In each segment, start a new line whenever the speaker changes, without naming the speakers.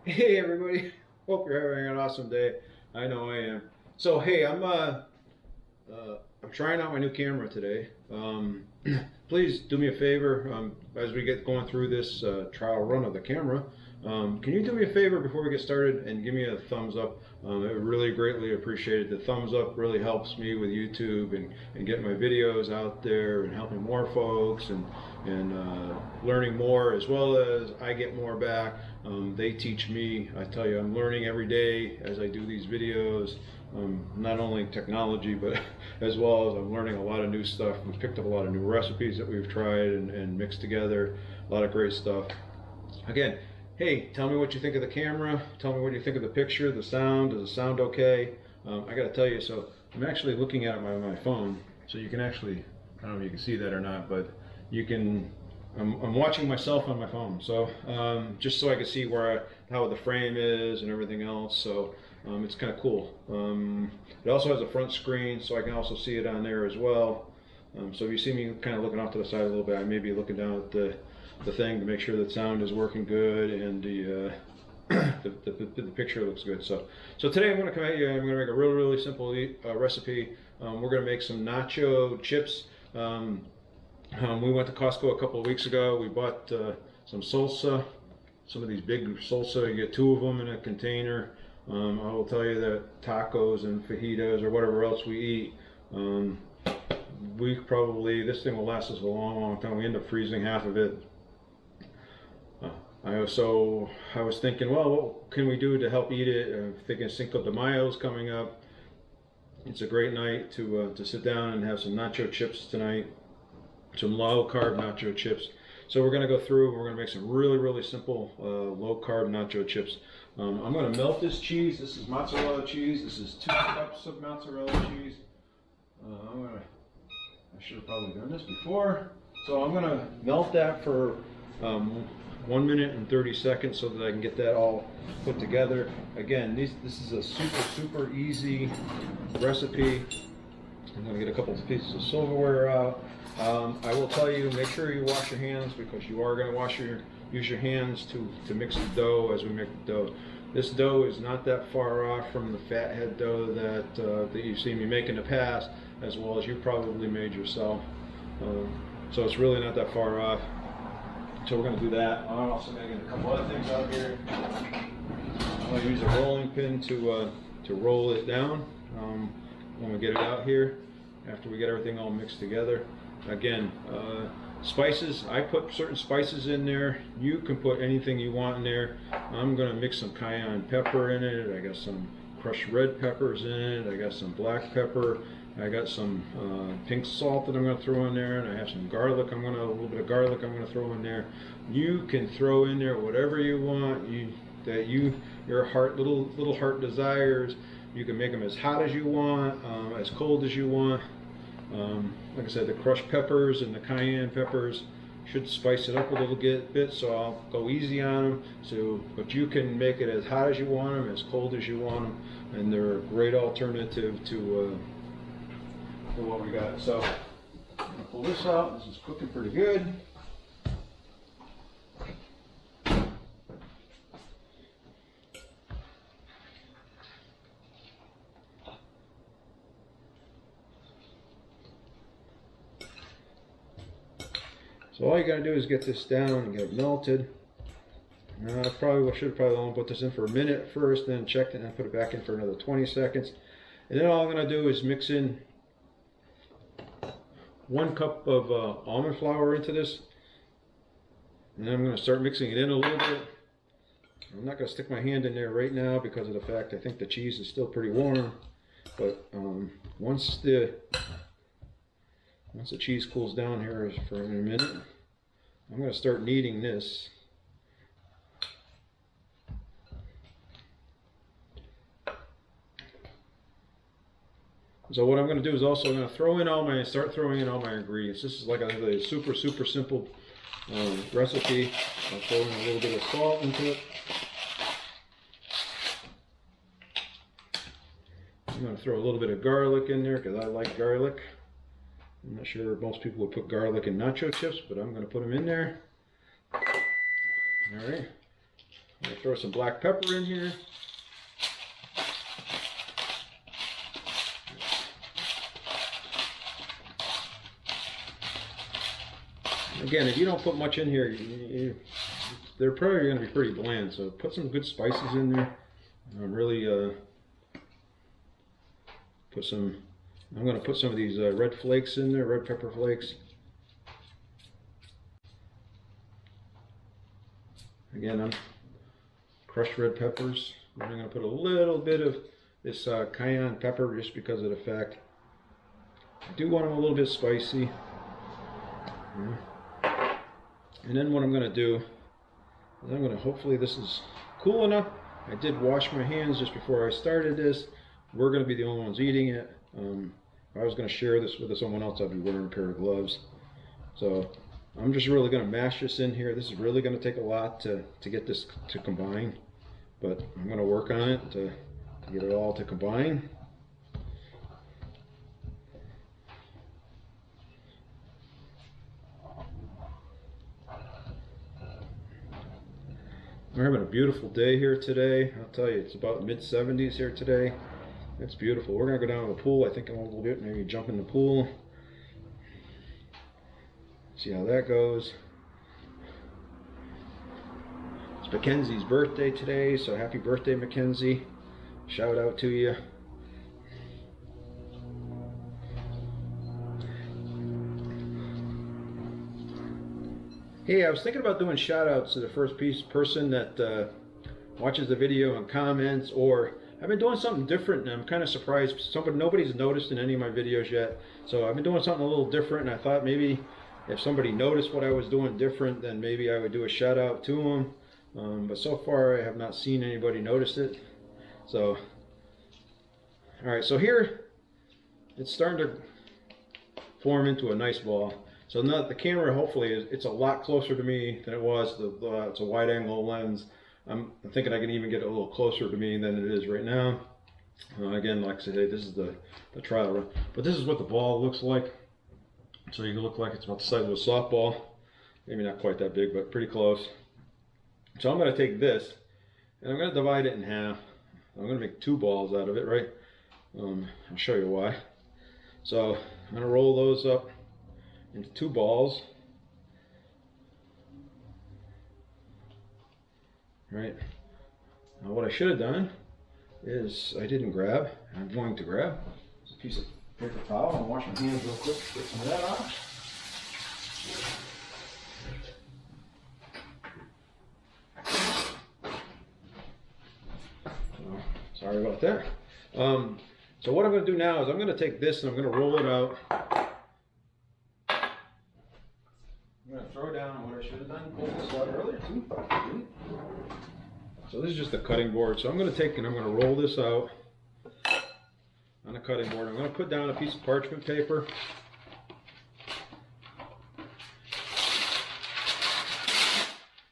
Hey everybody, hope you're having an awesome day. I know I am. So hey, I'm trying out my new camera today. Please do me a favor as we get going through this trial run of the camera. Can you do me a favor before we get started and give me a thumbs up? I really greatly appreciate it. The thumbs up really helps me with YouTube and get my videos out there and helping more folks and learning more, as well as I get more back. They teach me. I tell you, I'm learning every day as I do these videos. Not only technology, but as well as I'm learning a lot of new stuff. We've picked up a lot of new recipes that we've tried and mixed together. A lot of great stuff. Again, hey, tell me what you think of the camera. Tell me what you think of the picture, the sound. Does it sound okay? I got to tell you, so I'm actually looking at it on my phone, so you can actually, I don't know if you can see that or not, but you can. I'm watching myself on my phone, so just so I can see how the frame is and everything else. So it's kind of cool. It also has a front screen, so I can also see it on there as well. So if you see me kind of looking off to the side a little bit, I may be looking down at the thing to make sure that sound is working good and the picture looks good. So today I'm going to come at you. I'm going to make a really simple recipe. We're going to make some nacho chips. We went to Costco a couple of weeks ago. We bought some salsa, some of these big salsa. You get 2 of them in a container. I will tell you that tacos and fajitas or whatever else we eat, this thing will last us a long time. We end up freezing half of it. I was thinking, well, what can we do to help eat it? I'm thinking Cinco de Mayo's coming up. It's a great night to sit down and have some nacho chips tonight. Some low carb nacho chips. So we're going to go through, we're going to make some really simple low carb nacho chips. I'm going to melt this cheese. This is mozzarella cheese. This is 2 cups of mozzarella cheese. I should have probably done this before. So I'm going to melt that for 1 minute and 30 seconds so that I can get that all put together. Again, this is a super easy recipe. I'm going to get a couple of pieces of silverware out. I will tell you, make sure you wash your hands, because you are going to use your hands to mix the dough as we make the dough. This dough is not that far off from the fathead dough that you've seen me make in the past, as well as you probably made yourself. So it's really not that far off. So we're going to do that. I'm also going to get a couple other things out here. I'm going to use a rolling pin to roll it down when we get it out here, after we get everything all mixed together. Again, spices, I put certain spices in there. You can put anything you want in there. I'm going to mix some cayenne pepper in it. I got some crushed red peppers in it. I got some black pepper. I got some pink salt that I'm going to throw in there, and I have some garlic. A little bit of garlic I'm going to throw in there. You can throw in there whatever you want your little heart desires. You can make them as hot as you want, as cold as you want. Like I said, the crushed peppers and the cayenne peppers should spice it up a little bit, so I'll go easy on them. But you can make it as hot as you want them, as cold as you want them, and they're a great alternative to what we got. So I'm gonna pull this out. This is cooking pretty good. So all you gotta do is get this down and get it melted. I should probably only put this in for a minute first, then check it and put it back in for another 20 seconds. And then all I'm gonna do is mix in 1 cup of almond flour into this. And then I'm gonna start mixing it in a little bit. I'm not gonna stick my hand in there right now because of the fact I think the cheese is still pretty warm. But once the cheese cools down here for a minute, I'm going to start kneading this. So what I'm going to do is also I'm going to start throwing in all my ingredients. This is like a super simple recipe. I'll throw in a little bit of salt into it. I'm going to throw a little bit of garlic in there because I like garlic. I'm not sure most people would put garlic in nacho chips, but I'm going to put them in there. All right. I'm gonna throw some black pepper in here. Again, if you don't put much in here, they're probably going to be pretty bland. So put some good spices in there. I'm going to put some of these red flakes in there, red pepper flakes. Again, I'm crushed red peppers. I'm going to put a little bit of this cayenne pepper just because of the fact I do want them a little bit spicy. And then what I'm going to do is I'm going to, hopefully this is cool enough. I did wash my hands just before I started this. We're going to be the only ones eating it. If I was going to share this with someone else, I'd be wearing a pair of gloves. So I'm just really going to mash this in here. This is really going to take a lot to get this to combine. But I'm going to work on it to get it all to combine. We're having a beautiful day here today. I'll tell you, it's about mid-70s here today. It's beautiful. We're going to go down to the pool, I think, in a little bit. Maybe jump in the pool. See how that goes. It's Mackenzie's birthday today, so happy birthday, Mackenzie. Shout out to you. Hey, I was thinking about doing shout outs to the first person that watches the video and comments, or I've been doing something different and I'm kind of surprised. Nobody's noticed in any of my videos yet. So I've been doing something a little different, and I thought maybe if somebody noticed what I was doing different, then maybe I would do a shout out to them. But so far I have not seen anybody notice it. So, alright, so here it's starting to form into a nice ball. So now that the camera, hopefully, it's a lot closer to me than it was. It's a wide angle lens. I'm thinking I can even get a little closer to me than it is right now. Again, like I said, this is the trial run. But this is what the ball looks like. So you can look like it's about the size of a softball. Maybe not quite that big, but pretty close. So I'm going to take this, and I'm going to divide it in half. I'm going to make 2 balls out of it, right? I'll show you why. So I'm going to roll those up into 2 balls. Right. Now what I should have done is I didn't grab. I'm going to grab a piece of paper towel and wash my hands real quick. Get some of that off. So, sorry about that. So what I'm going to do now is I'm going to take this and I'm going to roll it out. I'm going to throw down what I should have done, pull this out earlier too. So this is just a cutting board. So I'm going to take and I'm going to roll this out on a cutting board. I'm going to put down a piece of parchment paper.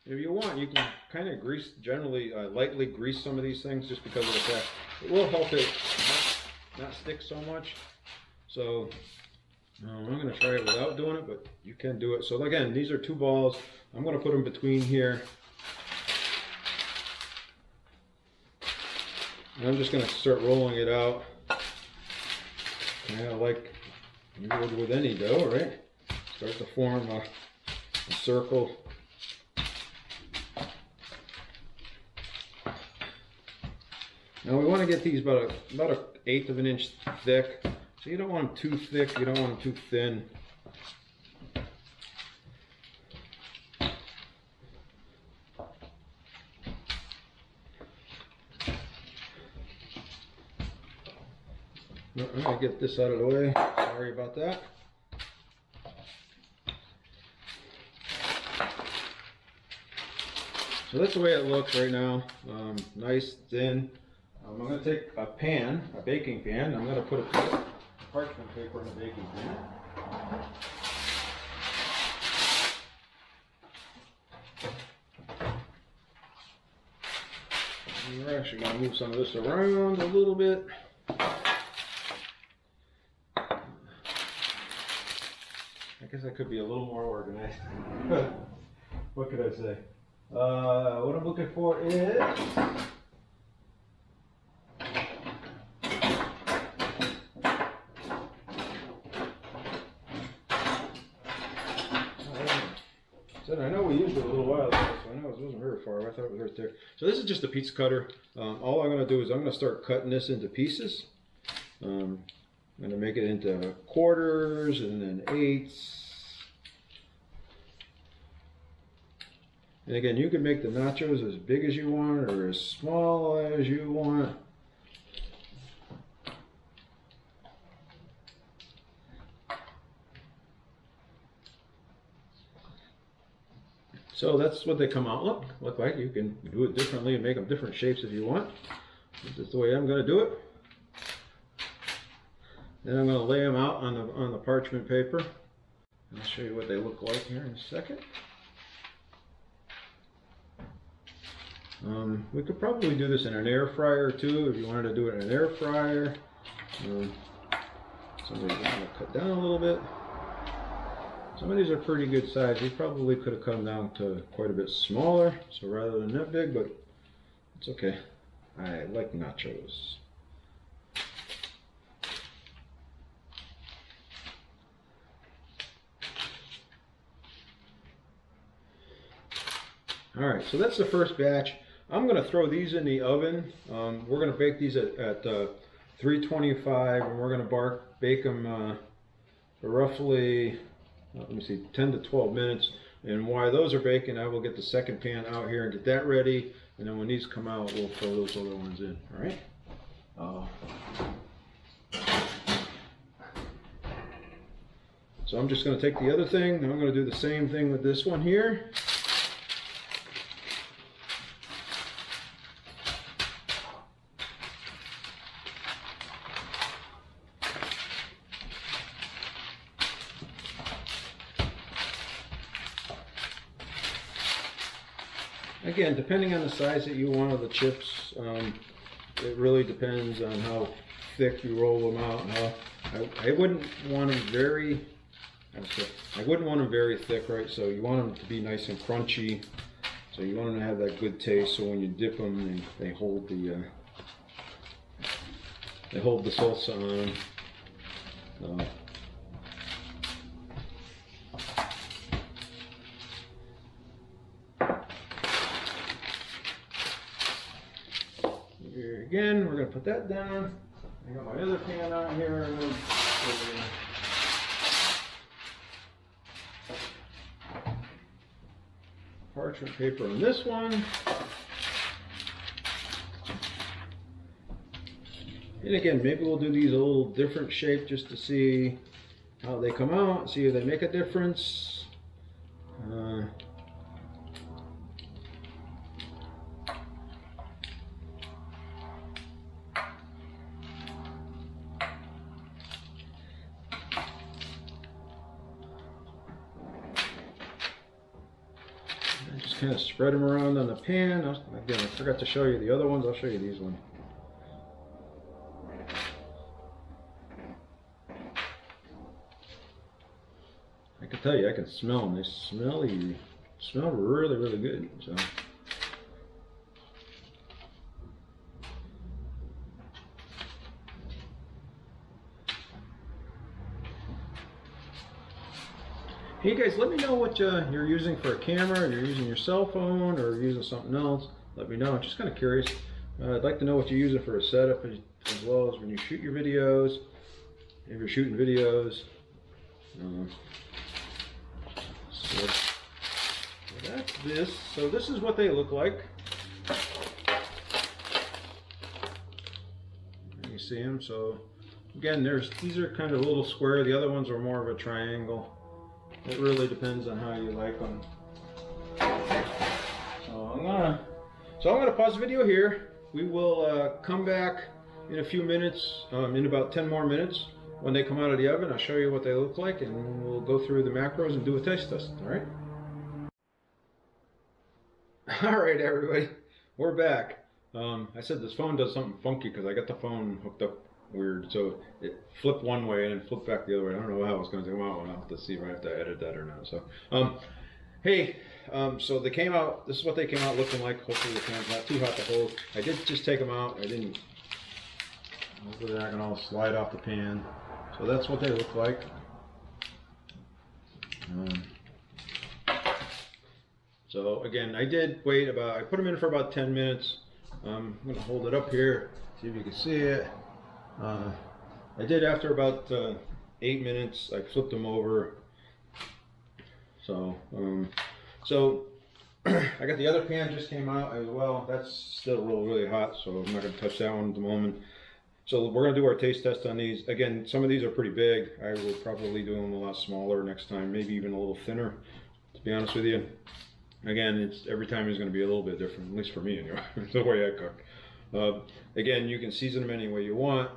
If you want, you can kind of grease, generally lightly grease some of these things just because of the fact it will help it not stick so much. So I'm going to try it without doing it, but you can do it. So again, these are 2 balls. I'm going to put them between here. And I'm just going to start rolling it out. Kind of like you would with any dough, right? Start to form a circle. Now we want to get these about an 1/8 of an inch thick. So you don't want them too thick, you don't want them too thin. I'm going to get this out of the way. Sorry about that. So that's the way it looks right now. Nice, thin. I'm going to take a pan, a baking pan. I'm going to put a parchment paper in the baking pan. And we're actually going to move some of this around a little bit. I guess I could be a little more organized. What could I say? What I'm looking for is I know we used it a little while ago, so I know it wasn't very far. I thought it was right there. So this is just a pizza cutter. All I'm going to do is I'm going to start cutting this into pieces. I'm going to make it into quarters and then eighths. And again, you can make the nachos as big as you want or as small as you want. So that's what they come out look like. You can do it differently and make them different shapes if you want. This is the way I'm going to do it. Then I'm going to lay them out on the parchment paper. I'll show you what they look like here in a second. We could probably do this in an air fryer too, if you wanted to do it in an air fryer. Somebody's going to cut down a little bit. Some of these are pretty good size. We probably could have come down to quite a bit smaller, so rather than that big, but it's okay. I like nachos. All right, so that's the first batch. I'm going to throw these in the oven. We're going to bake these at 325, and we're going to bake them for roughly, let me see, 10 to 12 minutes. And while those are baking, I will get the second pan out here and get that ready. And then when these come out, we'll throw those other ones in. All right. So I'm just going to take the other thing, and I'm going to do the same thing with this one here. Again, depending on the size that you want of the chips, it really depends on how thick you roll them out. And how I wouldn't want them very. I wouldn't want them very thick, right? So you want them to be nice and crunchy. So you want them to have that good taste. So when you dip them, they hold the salsa on. Again, we're going to put that down. I got my other pan on here. Parchment paper on this one. And again, maybe we'll do these a little different shape just to see how they come out, see if they make a difference. Kind of spread them around on the pan. Again, I forgot to show you the other ones. I'll show you these ones. I can tell you, I can smell them. They smell really, really good. So. Hey guys, let me know what you're using for a camera, or you're using your cell phone, or using something else. Let me know. I'm just kind of curious. I'd like to know what you're using for a setup, as well as when you shoot your videos, if you're shooting videos. So that's this. So this is what they look like. You see them. So again, these are kind of a little square. The other ones are more of a triangle. It really depends on how you like them. So I'm gonna pause the video here. We will come back in a few minutes, in about 10 more minutes. When they come out of the oven, I'll show you what they look like, and we'll go through the macros and do a taste test. All right? All right, everybody, we're back. I said this phone does something funky because I got the phone hooked up weird, so it flipped one way and then flipped back the other way. I don't know how it's going to come out. I'll have to see if I have to edit that or not. So Hey, so they came out, this is what they came out looking like. Hopefully the pan's not too hot to hold. I did just take them out. I didn't, hopefully they're not gonna all slide off the pan. So that's what they look like. So again, I did wait about, I put them in for about 10 minutes. I'm gonna hold it up here, see if you can see it. I did after about 8 minutes, I flipped them over. So, I got the other pan just came out as well. That's still really hot, so I'm not gonna touch that one at the moment. So we're gonna do our taste test on these. Again, some of these are pretty big. I will probably do them a lot smaller next time, maybe even a little thinner, to be honest with you. Again, it's every time is gonna be a little bit different, at least for me anyway, the way I cook. Again, you can season them any way you want.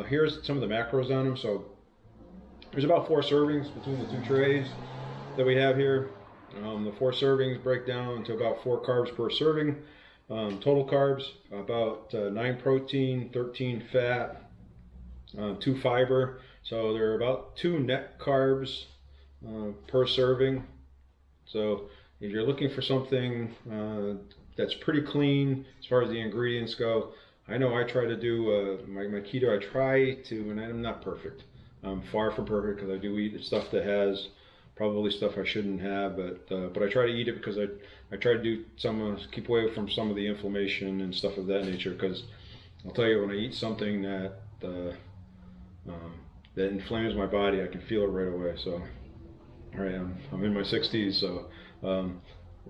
Here's some of the macros on them. So there's about 4 servings between the 2 trays that we have here. The 4 servings break down to about 4 carbs per serving. Total carbs, about 9 protein, 13 fat, 2 fiber. So there are about 2 net carbs per serving. So if you're looking for something that's pretty clean as far as the ingredients go, I know I try to do my keto, I try to, and I'm not perfect. I'm far from perfect because I do eat stuff that has probably stuff I shouldn't have, but I try to eat it because I try to do keep away from some of the inflammation and stuff of that nature. Because I'll tell you, when I eat something that that inflames my body, I can feel it right away. So, all right, I'm in my 60s, so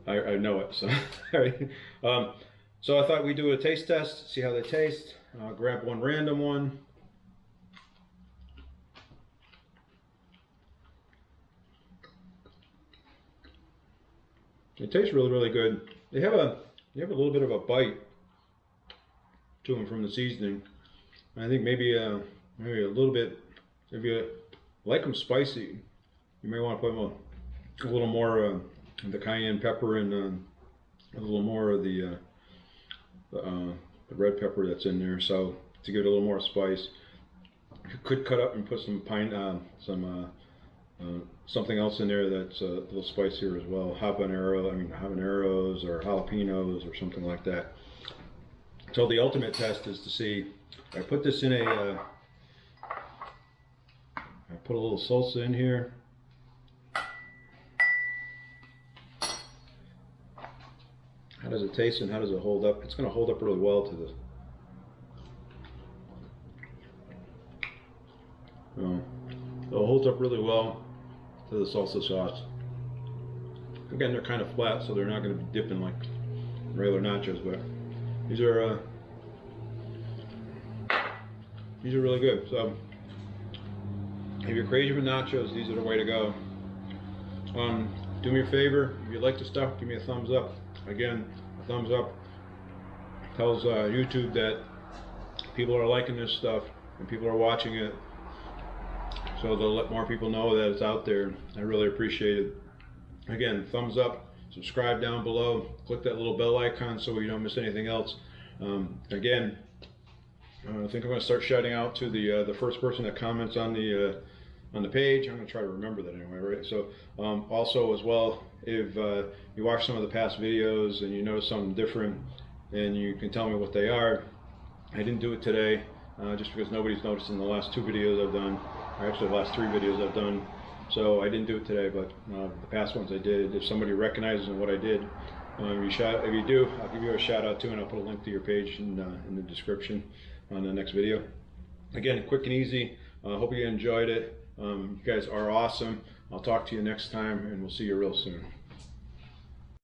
I know it. So, all right. So I thought we'd do a taste test, see how they taste. Grab one random one. It tastes really, really good. They have a little bit of a bite to them from the seasoning. I think maybe a little bit. If you like them spicy, you may want to put a little more of the cayenne pepper and a little more of the red pepper that's in there. So to give it a little more spice, you could cut up and put some something else in there that's a little spicier as well. Habaneros or jalapenos or something like that. So the ultimate test is to see, I put this in I put a little salsa in here. How does it taste and how does it hold up? It's going to hold up really well to this. So it holds up really well to the salsa sauce. Again, they're kind of flat, so they're not going to be dipping like regular nachos, but these are really good. So if you're crazy for nachos, these are the way to go. Do me a favor, if you like the stuff, give me a thumbs up. Again, a thumbs up tells YouTube that people are liking this stuff and people are watching it. So they'll let more people know that it's out there. I really appreciate it. Again, thumbs up, subscribe down below, click that little bell icon so you don't miss anything else. Again, I think I'm going to start shouting out to the first person that comments on the page. I'm going to try to remember that anyway, right? So also as well, if you watch some of the past videos and you notice something different, and you can tell me what they are. I didn't do it today just because nobody's noticed in the last 2 videos I've done. Actually, the last 3 videos I've done, so I didn't do it today, but the past ones I did. If somebody recognizes what I did, if you do, I'll give you a shout out too, and I'll put a link to your page in the description on the next video. Again, quick and easy. Hope you enjoyed it. You guys are awesome. I'll talk to you next time, and we'll see you real soon.